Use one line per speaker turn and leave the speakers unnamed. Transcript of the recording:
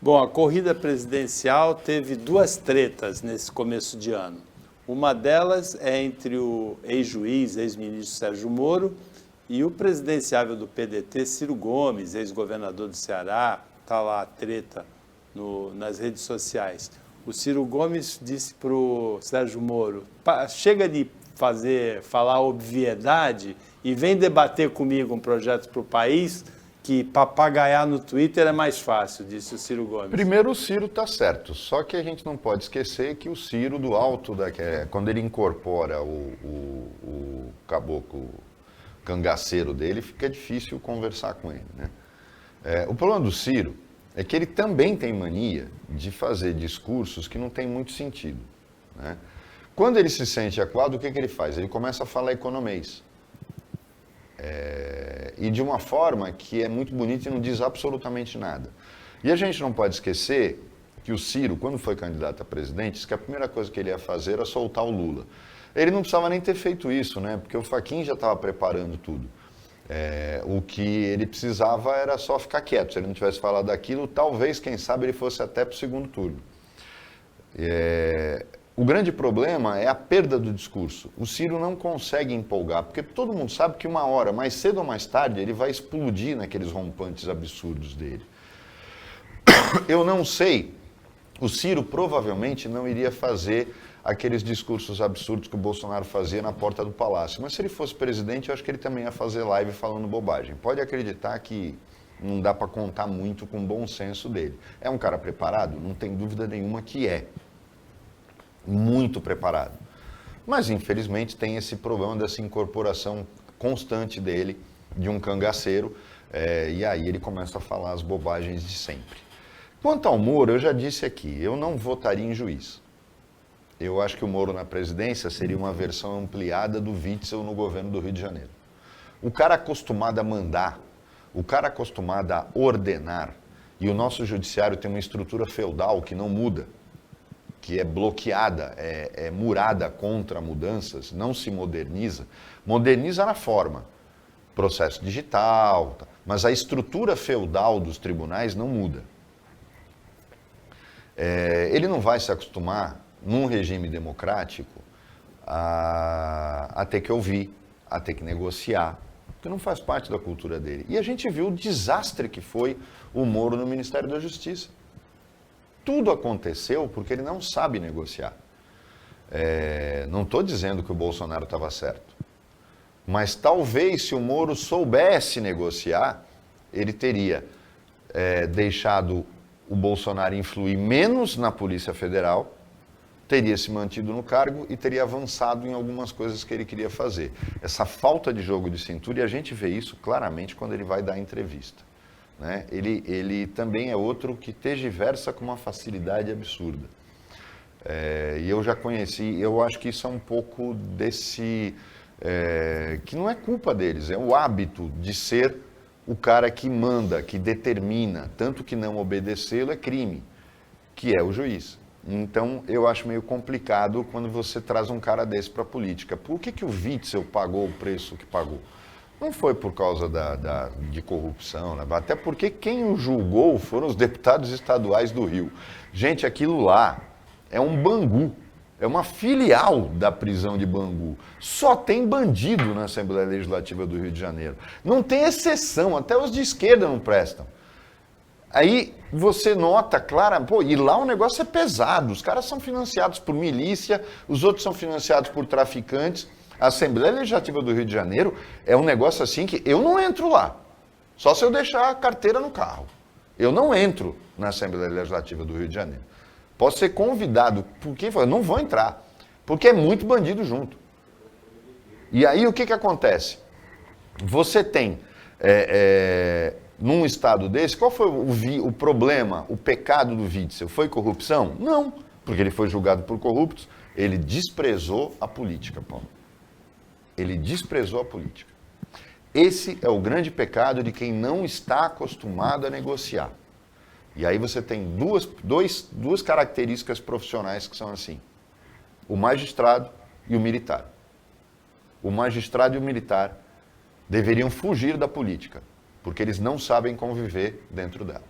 Bom, a corrida presidencial teve duas tretas nesse começo de ano. Uma delas é entre o ex-juiz, ex-ministro Sérgio Moro, e o presidenciável do PDT, Ciro Gomes, ex-governador do Ceará. Está lá a treta nas redes sociais. O Ciro Gomes disse para o Sérgio Moro: chega de falar obviedade e vem debater comigo um projeto para o país, que papagaiar no Twitter é mais fácil, disse o Ciro Gomes.
Primeiro, o Ciro está certo, só que a gente não pode esquecer que o Ciro, do alto, quando ele incorpora o caboclo cangaceiro dele, fica difícil conversar com ele, né? O problema do Ciro é que ele também tem mania de fazer discursos que não tem muito sentido, né? Quando ele se sente acuado, o que ele faz? Ele começa a falar economês. E de uma forma que é muito bonita e não diz absolutamente nada. E a gente não pode esquecer que o Ciro, quando foi candidato a presidente, disse que a primeira coisa que ele ia fazer era soltar o Lula. Ele não precisava nem ter feito isso, né? Porque o Fachin já estava preparando tudo. O que ele precisava era só ficar quieto. Se ele não tivesse falado aquilo, talvez, quem sabe, ele fosse até para o segundo turno. O grande problema é a perda do discurso. O Ciro não consegue empolgar, porque todo mundo sabe que uma hora, mais cedo ou mais tarde, ele vai explodir naqueles rompantes absurdos dele. Eu não sei, o Ciro provavelmente não iria fazer aqueles discursos absurdos que o Bolsonaro fazia na porta do palácio, mas se ele fosse presidente, eu acho que ele também ia fazer live falando bobagem. Pode acreditar que não dá para contar muito com o bom senso dele. É um cara preparado? Não tem dúvida nenhuma que é. Muito preparado. Mas, infelizmente, tem esse problema dessa incorporação constante dele, de um cangaceiro, e aí ele começa a falar as bobagens de sempre. Quanto ao Moro, eu já disse aqui, eu não votaria em juiz. Eu acho que o Moro na presidência seria uma versão ampliada do Witzel no governo do Rio de Janeiro. O cara acostumado a mandar, o cara acostumado a ordenar, e o nosso judiciário tem uma estrutura feudal que não muda, que é bloqueada, é murada contra mudanças, não se moderniza. Moderniza na forma, processo digital, mas a estrutura feudal dos tribunais não muda. Ele não vai se acostumar, num regime democrático, a ter que ouvir, a ter que negociar, porque não faz parte da cultura dele. E a gente viu o desastre que foi o Moro no Ministério da Justiça. Tudo aconteceu porque ele não sabe negociar. Não estou dizendo que o Bolsonaro estava certo, mas talvez se o Moro soubesse negociar, ele teria deixado o Bolsonaro influir menos na Polícia Federal, teria se mantido no cargo e teria avançado em algumas coisas que ele queria fazer. Essa falta de jogo de cintura, e a gente vê isso claramente quando ele vai dar entrevista. Né? Ele também é outro que tergiversa com uma facilidade absurda. E eu já conheci, eu acho que isso é um pouco desse... que não é culpa deles, é o hábito de ser o cara que manda, que determina, tanto que não obedecê-lo é crime, que é o juiz. Então, eu acho meio complicado quando você traz um cara desse para a política. Por que o Witzel pagou o preço que pagou? Não foi por causa de corrupção, né? Até porque quem o julgou foram os deputados estaduais do Rio. Gente, aquilo lá é um Bangu, é uma filial da prisão de Bangu. Só tem bandido na Assembleia Legislativa do Rio de Janeiro. Não tem exceção, até os de esquerda não prestam. Aí você nota, claro, e lá o negócio é pesado, os caras são financiados por milícia, os outros são financiados por traficantes. A Assembleia Legislativa do Rio de Janeiro é um negócio assim que eu não entro lá, só se eu deixar a carteira no carro. Eu não entro na Assembleia Legislativa do Rio de Janeiro. Posso ser convidado por quem for, eu não vou entrar, porque é muito bandido junto. E aí o que acontece? Você tem, num estado desse, qual foi o problema, o pecado do Witzel? Foi corrupção? Não, porque ele foi julgado por corruptos, ele desprezou a política, Paulo. Ele desprezou a política. Esse é o grande pecado de quem não está acostumado a negociar. E aí você tem duas características profissionais que são assim: o magistrado e o militar. O magistrado e o militar deveriam fugir da política, porque eles não sabem conviver dentro dela.